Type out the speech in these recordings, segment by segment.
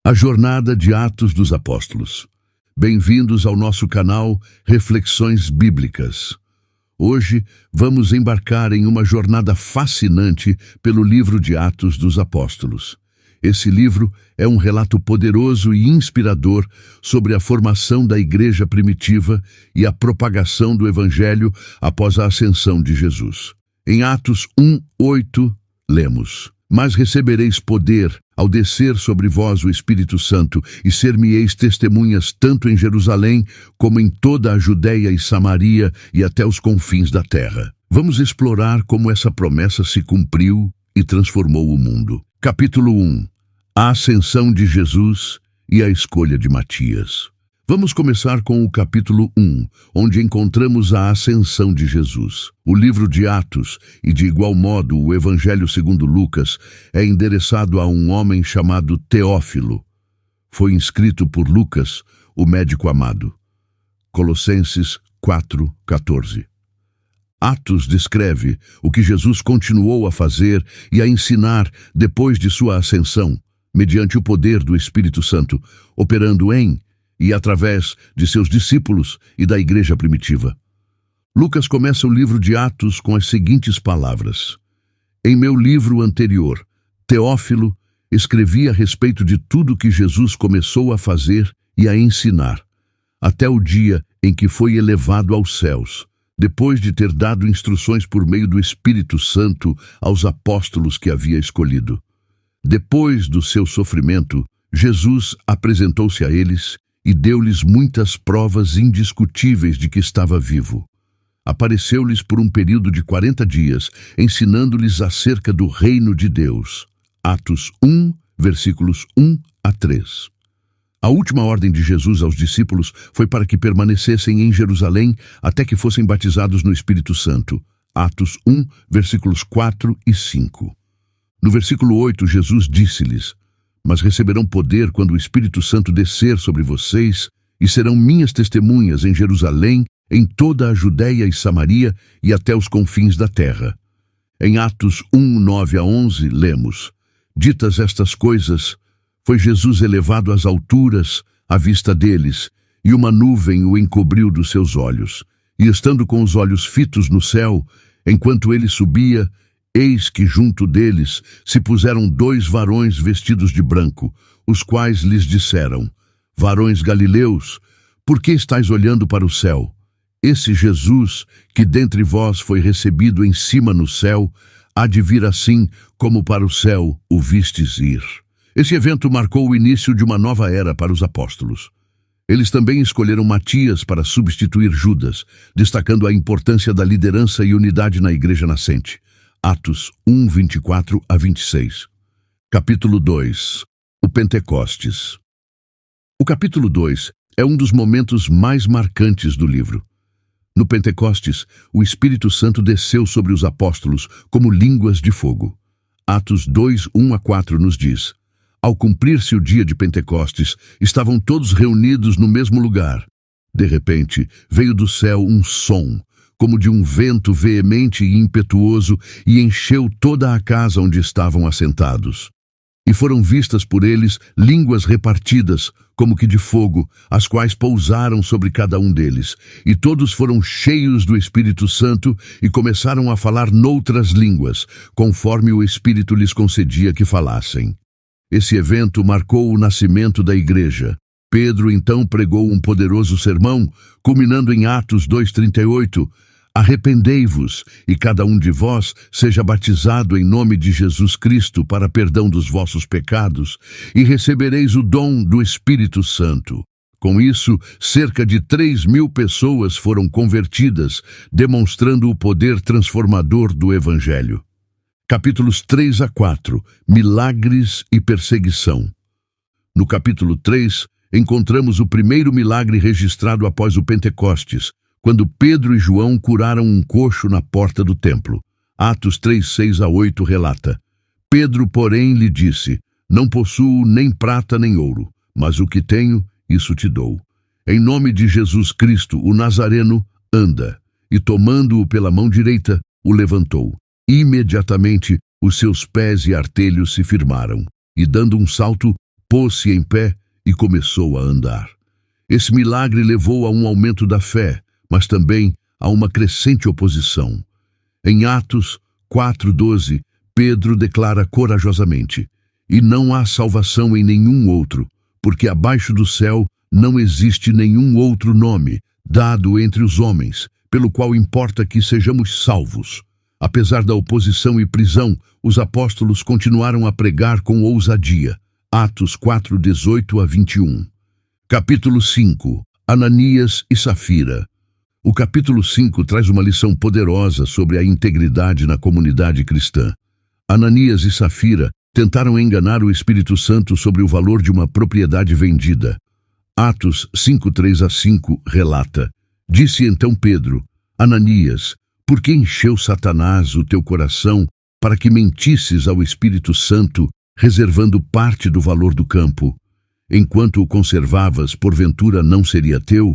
A jornada de Atos dos Apóstolos. Bem-vindos ao nosso canal Reflexões Bíblicas. Hoje vamos embarcar em uma jornada fascinante pelo livro de Atos dos Apóstolos. Esse livro é um relato poderoso e inspirador sobre a formação da igreja primitiva e a propagação do Evangelho após a ascensão de Jesus. Em Atos 1:8, lemos: Mas recebereis poder ao descer sobre vós o Espírito Santo, e ser-me-eis testemunhas tanto em Jerusalém, como em toda a Judéia e Samaria e até os confins da terra. Vamos explorar como essa promessa se cumpriu e transformou o mundo. Capítulo 1. A ascensão de Jesus e a escolha de Matias. Vamos começar com o capítulo 1, onde encontramos a ascensão de Jesus. O livro de Atos, e de igual modo o Evangelho segundo Lucas, é endereçado a um homem chamado Teófilo. Foi inscrito por Lucas, o médico amado. Colossenses 4:14. Atos descreve o que Jesus continuou a fazer e a ensinar depois de sua ascensão, mediante o poder do Espírito Santo, operando em e através de seus discípulos e da igreja primitiva. Lucas começa o livro de Atos com as seguintes palavras: Em meu livro anterior, Teófilo, escrevi a respeito de tudo que Jesus começou a fazer e a ensinar, até o dia em que foi elevado aos céus, depois de ter dado instruções por meio do Espírito Santo aos apóstolos que havia escolhido. Depois do seu sofrimento, Jesus apresentou-se a eles e deu-lhes muitas provas indiscutíveis de que estava vivo. Apareceu-lhes por um período de 40 dias, ensinando-lhes acerca do reino de Deus. Atos 1, versículos 1-3. A última ordem de Jesus aos discípulos foi para que permanecessem em Jerusalém até que fossem batizados no Espírito Santo. Atos 1, versículos 4 e 5. No versículo 8, Jesus disse-lhes: Mas receberão poder quando o Espírito Santo descer sobre vocês, e serão minhas testemunhas em Jerusalém, em toda a Judéia e Samaria e até os confins da terra. Em Atos 1:9-11, lemos: Ditas estas coisas, foi Jesus elevado às alturas à vista deles, e uma nuvem o encobriu dos seus olhos. E estando com os olhos fitos no céu, enquanto ele subia, eis que junto deles se puseram 2 varões vestidos de branco, os quais lhes disseram: Varões galileus, por que estáis olhando para o céu? Esse Jesus, que dentre vós foi recebido em cima no céu, há de vir assim como para o céu o vistes ir. Esse evento marcou o início de uma nova era para os apóstolos. Eles também escolheram Matias para substituir Judas, destacando a importância da liderança e unidade na igreja nascente. Atos 1:24-26. Capítulo 2. O Pentecostes. O capítulo 2 é um dos momentos mais marcantes do livro. No Pentecostes, o Espírito Santo desceu sobre os apóstolos como línguas de fogo. Atos 2:1-4 nos diz: Ao cumprir-se o dia de Pentecostes, estavam todos reunidos no mesmo lugar. De repente, veio do céu um som, como de um vento veemente e impetuoso, e encheu toda a casa onde estavam assentados. E foram vistas por eles línguas repartidas, como que de fogo, as quais pousaram sobre cada um deles. E todos foram cheios do Espírito Santo e começaram a falar noutras línguas, conforme o Espírito lhes concedia que falassem. Esse evento marcou o nascimento da igreja. Pedro então pregou um poderoso sermão, culminando em Atos 2:38, Arrependei-vos, e cada um de vós seja batizado em nome de Jesus Cristo para perdão dos vossos pecados, e recebereis o dom do Espírito Santo. Com isso, cerca de 3.000 pessoas foram convertidas, demonstrando o poder transformador do Evangelho. Capítulos 3-4. Milagres e perseguição. No capítulo 3, encontramos o primeiro milagre registrado após o Pentecostes, quando Pedro e João curaram um coxo na porta do templo. Atos 3:6-8 relata: Pedro, porém, lhe disse: Não possuo nem prata nem ouro, mas o que tenho, isso te dou. Em nome de Jesus Cristo, o Nazareno, anda. E tomando-o pela mão direita, o levantou. Imediatamente, os seus pés e artelhos se firmaram. E dando um salto, pôs-se em pé e começou a andar. Esse milagre levou a um aumento da fé, mas também a uma crescente oposição. Em Atos 4:12, Pedro declara corajosamente: "E não há salvação em nenhum outro, porque abaixo do céu não existe nenhum outro nome dado entre os homens, pelo qual importa que sejamos salvos." Apesar da oposição e prisão, os apóstolos continuaram a pregar com ousadia. Atos 4:18-21. Capítulo 5. Ananias e Safira. O capítulo 5 traz uma lição poderosa sobre a integridade na comunidade cristã. Ananias e Safira tentaram enganar o Espírito Santo sobre o valor de uma propriedade vendida. Atos 5:3-5 relata: "Disse então Pedro: Ananias, por que encheu Satanás o teu coração para que mentisses ao Espírito Santo, reservando parte do valor do campo? Enquanto o conservavas, porventura não seria teu?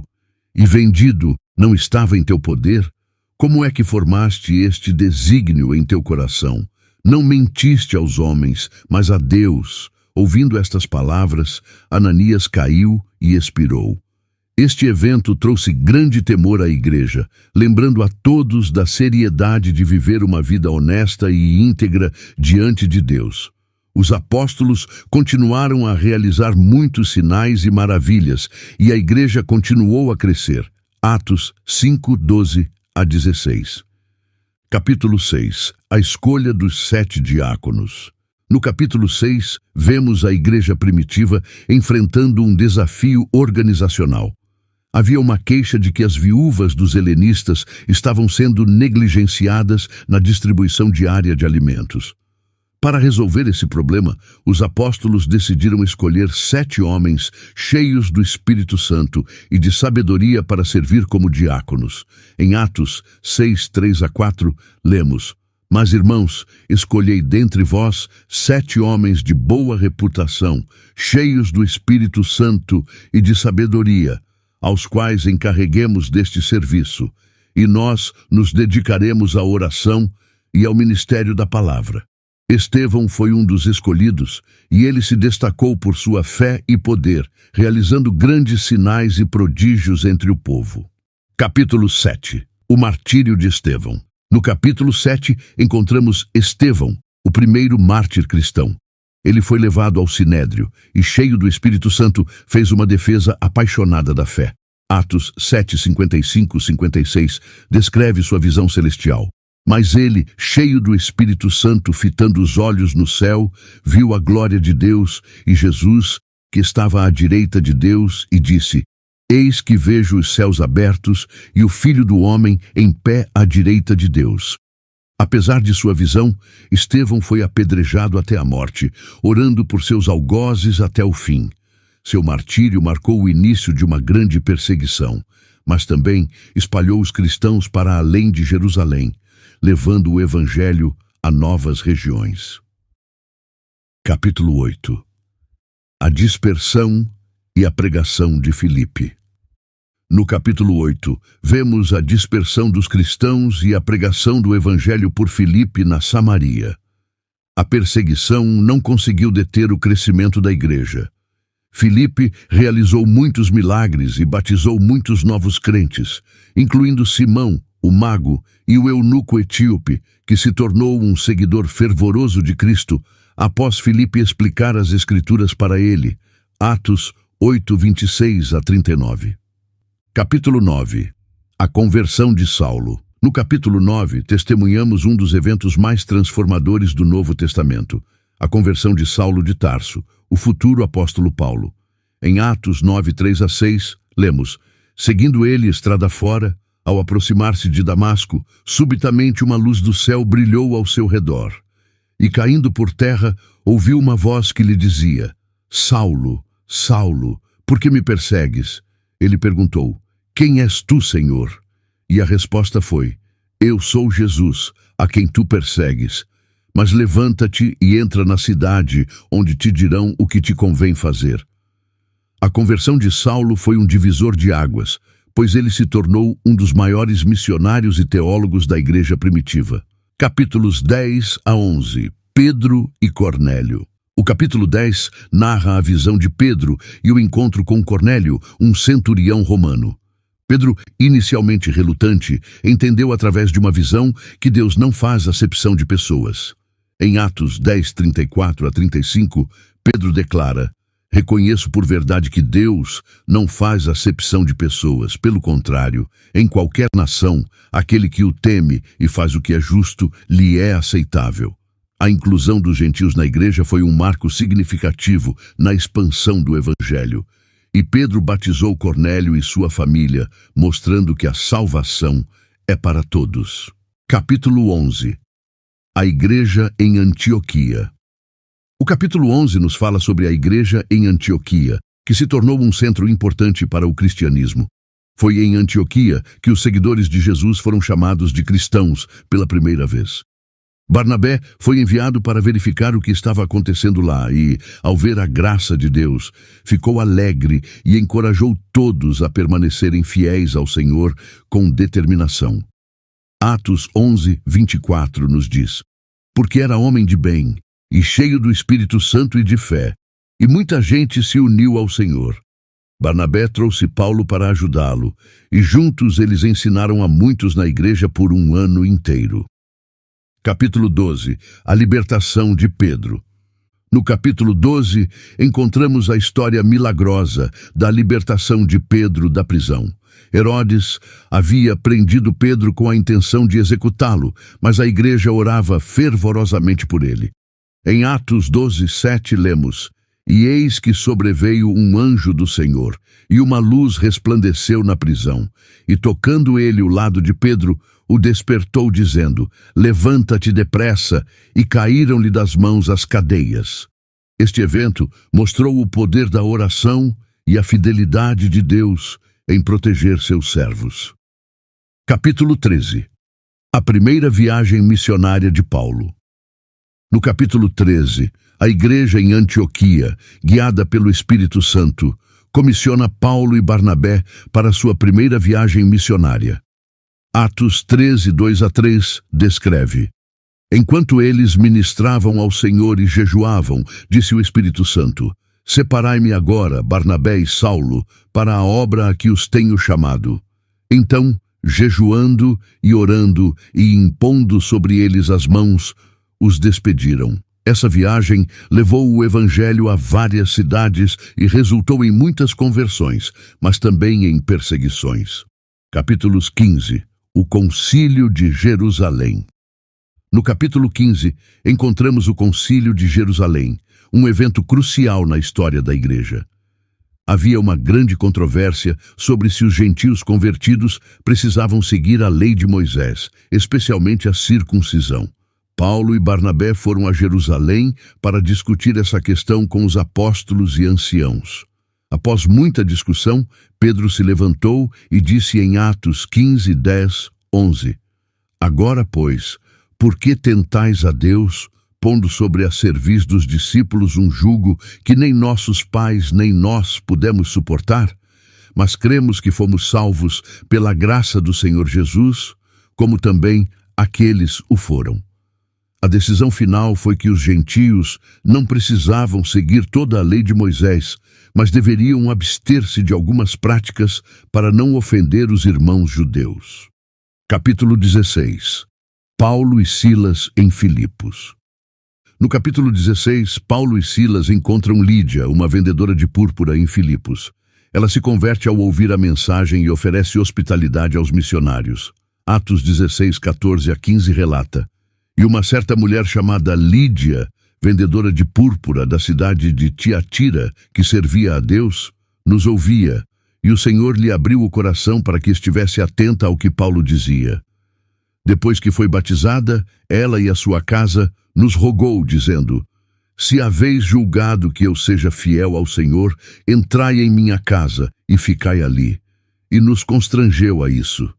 E vendido, não estava em teu poder? Como é que formaste este desígnio em teu coração? Não mentiste aos homens, mas a Deus." Ouvindo estas palavras, Ananias caiu e expirou. Este evento trouxe grande temor à igreja, lembrando a todos da seriedade de viver uma vida honesta e íntegra diante de Deus. Os apóstolos continuaram a realizar muitos sinais e maravilhas, e a igreja continuou a crescer. Atos 5:12-16. Capítulo 6. A escolha dos 7 diáconos. No capítulo 6, vemos a igreja primitiva enfrentando um desafio organizacional. Havia uma queixa de que as viúvas dos helenistas estavam sendo negligenciadas na distribuição diária de alimentos. Para resolver esse problema, os apóstolos decidiram escolher 7 homens cheios do Espírito Santo e de sabedoria para servir como diáconos. Em Atos 6:3-4, lemos: "Mas, irmãos, escolhei dentre vós 7 homens de boa reputação, cheios do Espírito Santo e de sabedoria, aos quais encarreguemos deste serviço, e nós nos dedicaremos à oração e ao ministério da palavra." Estevão foi um dos escolhidos, e ele se destacou por sua fé e poder, realizando grandes sinais e prodígios entre o povo. Capítulo 7. O martírio de Estevão. No capítulo 7, encontramos Estevão, o primeiro mártir cristão. Ele foi levado ao Sinédrio e, cheio do Espírito Santo, fez uma defesa apaixonada da fé. Atos 7:55-56 descreve sua visão celestial. Mas ele, cheio do Espírito Santo, fitando os olhos no céu, viu a glória de Deus e Jesus, que estava à direita de Deus, e disse: "Eis que vejo os céus abertos e o Filho do Homem em pé à direita de Deus." Apesar de sua visão, Estevão foi apedrejado até a morte, orando por seus algozes até o fim. Seu martírio marcou o início de uma grande perseguição, mas também espalhou os cristãos para além de Jerusalém, levando o Evangelho a novas regiões. Capítulo 8. A dispersão e a pregação de Filipe. No capítulo 8, vemos a dispersão dos cristãos e a pregação do Evangelho por Filipe na Samaria. A perseguição não conseguiu deter o crescimento da igreja. Filipe realizou muitos milagres e batizou muitos novos crentes, incluindo Simão, o mago, e o eunuco etíope, que se tornou um seguidor fervoroso de Cristo após Filipe explicar as Escrituras para ele. Atos 8:26-39. Capítulo 9. A conversão de Saulo. No capítulo 9, testemunhamos um dos eventos mais transformadores do Novo Testamento, a conversão de Saulo de Tarso, o futuro apóstolo Paulo. Em Atos 9:3-6, lemos: "Seguindo ele estrada fora, ao aproximar-se de Damasco, subitamente uma luz do céu brilhou ao seu redor. E caindo por terra, ouviu uma voz que lhe dizia: Saulo, Saulo, por que me persegues? Ele perguntou: Quem és tu, Senhor? E a resposta foi: Eu sou Jesus, a quem tu persegues. Mas levanta-te e entra na cidade, onde te dirão o que te convém fazer. A conversão de Saulo foi um divisor de águas, pois ele se tornou um dos maiores missionários e teólogos da igreja primitiva. Capítulos 10-11. Pedro e Cornélio. O capítulo 10 narra a visão de Pedro e o encontro com Cornélio, um centurião romano. Pedro, inicialmente relutante, entendeu através de uma visão que Deus não faz acepção de pessoas. Em Atos 10, 34 a 35, Pedro declara: reconheço por verdade que Deus não faz acepção de pessoas. Pelo contrário, em qualquer nação, aquele que o teme e faz o que é justo lhe é aceitável. A inclusão dos gentios na igreja foi um marco significativo na expansão do evangelho. E Pedro batizou Cornélio e sua família, mostrando que a salvação é para todos. Capítulo 11. A igreja em Antioquia. O capítulo 11 nos fala sobre a igreja em Antioquia, que se tornou um centro importante para o cristianismo. Foi em Antioquia que os seguidores de Jesus foram chamados de cristãos pela primeira vez. Barnabé foi enviado para verificar o que estava acontecendo lá e, ao ver a graça de Deus, ficou alegre e encorajou todos a permanecerem fiéis ao Senhor com determinação. Atos 11, 24 nos diz: porque era homem de bem e cheio do Espírito Santo e de fé, e muita gente se uniu ao Senhor. Barnabé trouxe Paulo para ajudá-lo, e juntos eles ensinaram a muitos na igreja por um ano inteiro. Capítulo 12. A libertação de Pedro. No capítulo 12, encontramos a história milagrosa da libertação de Pedro da prisão. Herodes havia prendido Pedro com a intenção de executá-lo, mas a igreja orava fervorosamente por ele. Em Atos 12, 7 lemos: e eis que sobreveio um anjo do Senhor, e uma luz resplandeceu na prisão, e tocando ele o lado de Pedro, o despertou dizendo: levanta-te depressa, e caíram-lhe das mãos as cadeias. Este evento mostrou o poder da oração e a fidelidade de Deus em proteger seus servos. Capítulo 13. A primeira viagem missionária de Paulo. No capítulo 13, a igreja em Antioquia, guiada pelo Espírito Santo, comissiona Paulo e Barnabé para sua primeira viagem missionária. Atos 13, 2 a 3 descreve: enquanto eles ministravam ao Senhor e jejuavam, disse o Espírito Santo: separai-me agora, Barnabé e Saulo, para a obra a que os tenho chamado. Então, jejuando e orando e impondo sobre eles as mãos, os despediram. Essa viagem levou o evangelho a várias cidades e resultou em muitas conversões, mas também em perseguições. Capítulos 15. O Concílio de Jerusalém. No capítulo 15, encontramos o Concílio de Jerusalém, um evento crucial na história da igreja. Havia uma grande controvérsia sobre se os gentios convertidos precisavam seguir a lei de Moisés, especialmente a circuncisão. Paulo e Barnabé foram a Jerusalém para discutir essa questão com os apóstolos e anciãos. Após muita discussão, Pedro se levantou e disse em Atos 15, 10, 11: agora, pois, por que tentais a Deus, pondo sobre a cerviz dos discípulos um jugo que nem nossos pais nem nós pudemos suportar? Mas cremos que fomos salvos pela graça do Senhor Jesus, como também aqueles o foram. A decisão final foi que os gentios não precisavam seguir toda a lei de Moisés, mas deveriam abster-se de algumas práticas para não ofender os irmãos judeus. Capítulo 16. Paulo e Silas em Filipos. No capítulo 16, Paulo e Silas encontram Lídia, uma vendedora de púrpura em Filipos. Ela se converte ao ouvir a mensagem e oferece hospitalidade aos missionários. Atos 16, 14 a 15 relata: e uma certa mulher chamada Lídia, vendedora de púrpura da cidade de Tiatira, que servia a Deus, nos ouvia, e o Senhor lhe abriu o coração para que estivesse atenta ao que Paulo dizia. Depois que foi batizada, ela e a sua casa nos rogou, dizendo: se haveis julgado que eu seja fiel ao Senhor, entrai em minha casa e ficai ali. E nos constrangeu a isso.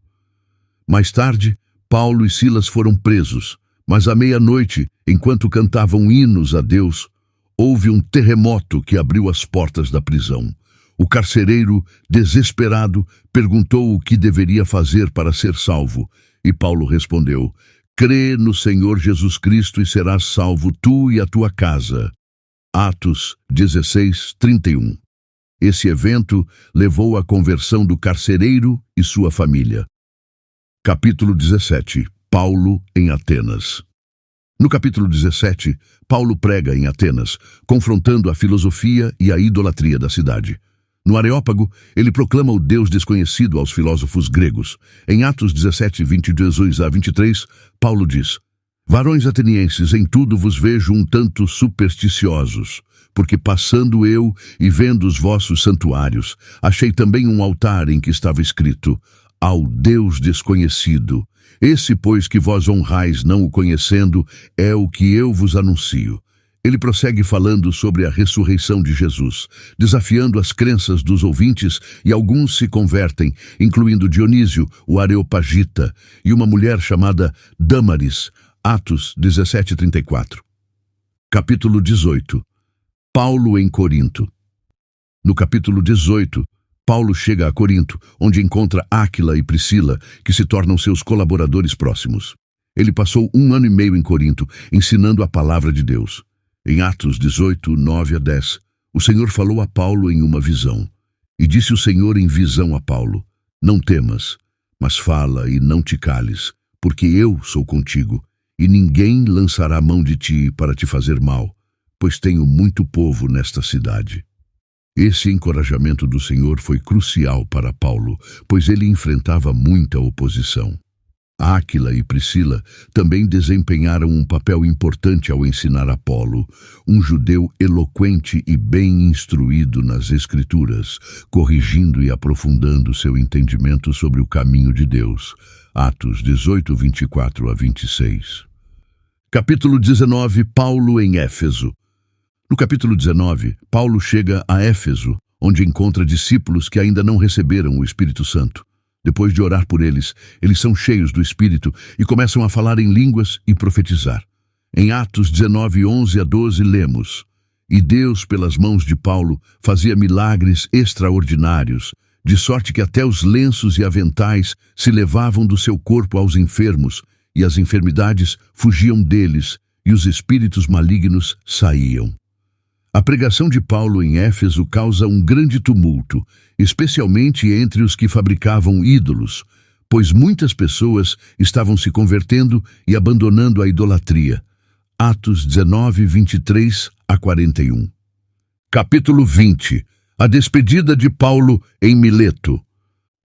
Mais tarde, Paulo e Silas foram presos, mas à meia-noite, enquanto cantavam hinos a Deus, houve um terremoto que abriu as portas da prisão. O carcereiro, desesperado, perguntou o que deveria fazer para ser salvo, e Paulo respondeu: crê no Senhor Jesus Cristo e serás salvo tu e a tua casa. Atos 16:31. Esse evento levou à conversão do carcereiro e sua família. Capítulo 17. Paulo em Atenas. No capítulo 17, Paulo prega em Atenas, confrontando a filosofia e a idolatria da cidade. No Areópago, ele proclama o Deus desconhecido aos filósofos gregos. Em Atos 17:22-23, Paulo diz: Varões atenienses, em tudo vos vejo um tanto supersticiosos, porque passando eu e vendo os vossos santuários, achei também um altar em que estava escrito: Ao Deus desconhecido. Esse, pois, que vós honrais não o conhecendo, é o que eu vos anuncio. Ele prossegue falando sobre a ressurreição de Jesus, desafiando as crenças dos ouvintes, e alguns se convertem, incluindo Dionísio, o Areopagita, e uma mulher chamada Dâmaris. Atos 17:34. Capítulo 18. Paulo em Corinto. No capítulo 18, Paulo chega a Corinto, onde encontra Áquila e Priscila, que se tornam seus colaboradores próximos. Ele passou 1 ano e meio em Corinto, ensinando a palavra de Deus. Em Atos 18:9-10, o Senhor falou a Paulo em uma visão. E disse o Senhor em visão a Paulo: Não temas, mas fala e não te cales, porque eu sou contigo, e ninguém lançará mão de ti para te fazer mal, pois tenho muito povo nesta cidade. Esse encorajamento do Senhor foi crucial para Paulo, pois ele enfrentava muita oposição. Áquila e Priscila também desempenharam um papel importante ao ensinar Apolo, um judeu eloquente e bem instruído nas Escrituras, corrigindo e aprofundando seu entendimento sobre o caminho de Deus. Atos 18:24-26. Capítulo 19. Paulo em Éfeso. No capítulo 19, Paulo chega a Éfeso, onde encontra discípulos que ainda não receberam o Espírito Santo. Depois de orar por eles, eles são cheios do Espírito e começam a falar em línguas e profetizar. Em Atos 19:11-12 lemos: E Deus, pelas mãos de Paulo, fazia milagres extraordinários, de sorte que até os lenços e aventais se levavam do seu corpo aos enfermos, e as enfermidades fugiam deles, e os espíritos malignos saíam. A pregação de Paulo em Éfeso causa um grande tumulto, especialmente entre os que fabricavam ídolos, pois muitas pessoas estavam se convertendo e abandonando a idolatria. Atos 19:23-41. Capítulo 20. A despedida de Paulo em Mileto.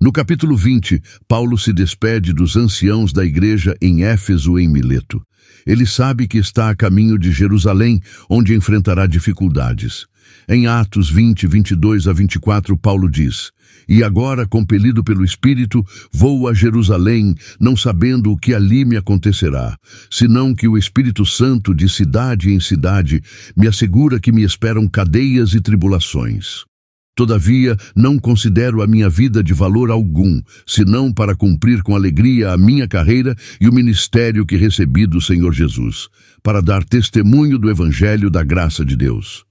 No capítulo 20, Paulo se despede dos anciãos da igreja em Éfeso, em Mileto. Ele sabe que está a caminho de Jerusalém, onde enfrentará dificuldades. Em Atos 20:22-24, Paulo diz: E agora, compelido pelo Espírito, vou a Jerusalém, não sabendo o que ali me acontecerá, senão que o Espírito Santo, de cidade em cidade, me assegura que me esperam cadeias e tribulações. Todavia, não considero a minha vida de valor algum, senão para cumprir com alegria a minha carreira e o ministério que recebi do Senhor Jesus, para dar testemunho do Evangelho da graça de Deus.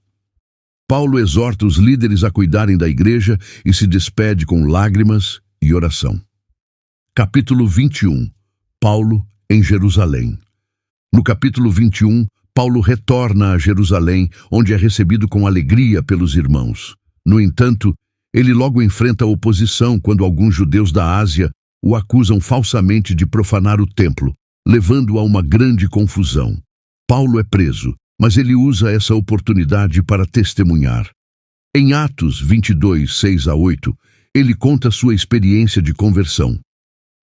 Paulo exorta os líderes a cuidarem da igreja e se despede com lágrimas e oração. Capítulo 21. Paulo em Jerusalém. No capítulo 21, Paulo retorna a Jerusalém, onde é recebido com alegria pelos irmãos. No entanto, ele logo enfrenta oposição quando alguns judeus da Ásia o acusam falsamente de profanar o templo, levando a uma grande confusão. Paulo é preso, mas ele usa essa oportunidade para testemunhar. Em Atos 22:6-8, ele conta sua experiência de conversão.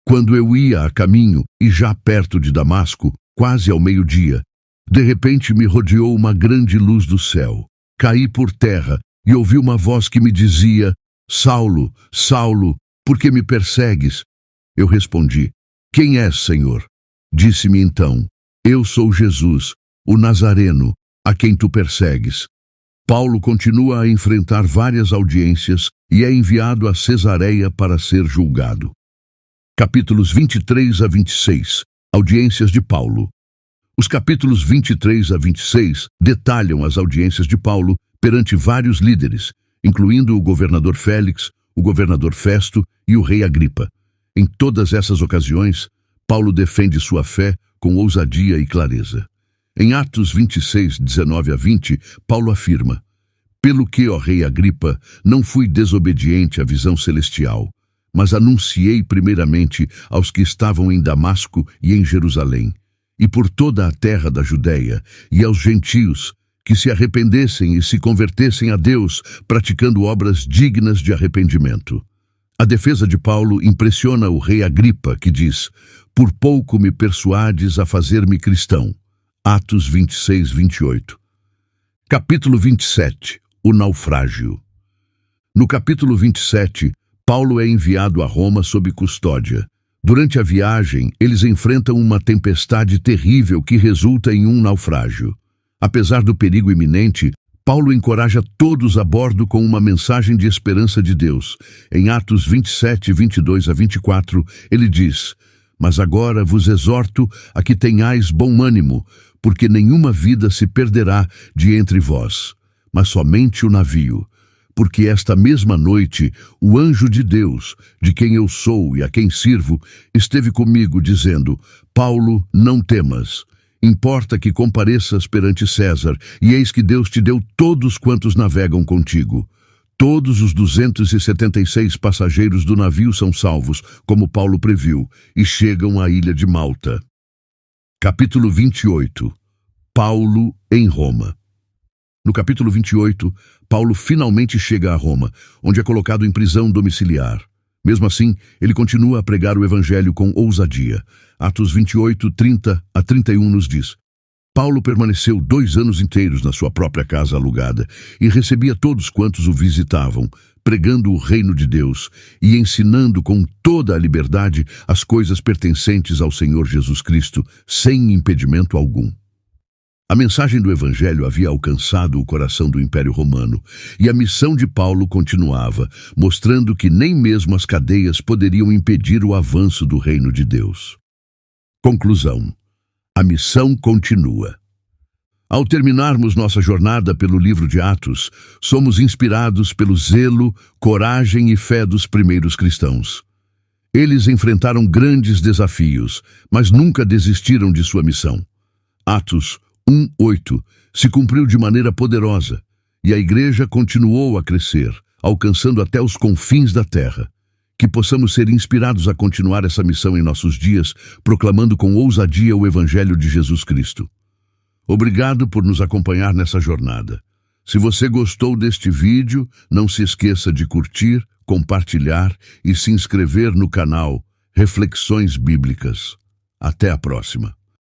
Quando eu ia a caminho, e já perto de Damasco, quase ao meio-dia, de repente me rodeou uma grande luz do céu. Caí por terra e ouvi uma voz que me dizia: Saulo, Saulo, por que me persegues? Eu respondi: Quem és, Senhor? Disse-me então: Eu sou Jesus, o Nazareno, a quem tu persegues. Paulo continua a enfrentar várias audiências e é enviado a Cesareia para ser julgado. Capítulos 23-26. Audiências de Paulo. Os capítulos 23-26 detalham as audiências de Paulo perante vários líderes, incluindo o governador Félix, o governador Festo e o rei Agripa. Em todas essas ocasiões, Paulo defende sua fé com ousadia e clareza. Em Atos 26, 19 a 20, Paulo afirma: Pelo que, ó rei Agripa, não fui desobediente à visão celestial, mas anunciei primeiramente aos que estavam em Damasco e em Jerusalém, e por toda a terra da Judéia, e aos gentios, que se arrependessem e se convertessem a Deus, praticando obras dignas de arrependimento. A defesa de Paulo impressiona o rei Agripa, que diz: Por pouco me persuades a fazer-me cristão. Atos 26, 28. Capítulo 27. O naufrágio. No capítulo 27, Paulo é enviado a Roma sob custódia. Durante a viagem, eles enfrentam uma tempestade terrível que resulta em um naufrágio. Apesar do perigo iminente, Paulo encoraja todos a bordo com uma mensagem de esperança de Deus. Em Atos 27, 22 a 24, ele diz: Mas agora vos exorto a que tenhais bom ânimo, porque nenhuma vida se perderá de entre vós, mas somente o navio. Porque esta mesma noite, o anjo de Deus, de quem eu sou e a quem sirvo, esteve comigo, dizendo: Paulo, não temas. Importa que compareças perante César, e eis que Deus te deu todos quantos navegam contigo. Todos os 276 passageiros do navio são salvos, como Paulo previu, e chegam à ilha de Malta. Capítulo 28. Paulo em Roma. No capítulo 28, Paulo finalmente chega a Roma, onde é colocado em prisão domiciliar. Mesmo assim, ele continua a pregar o evangelho com ousadia. Atos 28, 30 a 31 nos diz: Paulo permaneceu 2 anos inteiros na sua própria casa alugada e recebia todos quantos o visitavam, pregando o reino de Deus e ensinando com toda a liberdade as coisas pertencentes ao Senhor Jesus Cristo, sem impedimento algum. A mensagem do Evangelho havia alcançado o coração do Império Romano, e a missão de Paulo continuava, mostrando que nem mesmo as cadeias poderiam impedir o avanço do reino de Deus. Conclusão: a missão continua. Ao terminarmos nossa jornada pelo livro de Atos, somos inspirados pelo zelo, coragem e fé dos primeiros cristãos. Eles enfrentaram grandes desafios, mas nunca desistiram de sua missão. Atos 1:8 se cumpriu de maneira poderosa, e a igreja continuou a crescer, alcançando até os confins da terra. Que possamos ser inspirados a continuar essa missão em nossos dias, proclamando com ousadia o Evangelho de Jesus Cristo. Obrigado por nos acompanhar nessa jornada. Se você gostou deste vídeo, não se esqueça de curtir, compartilhar e se inscrever no canal Reflexões Bíblicas. Até a próxima.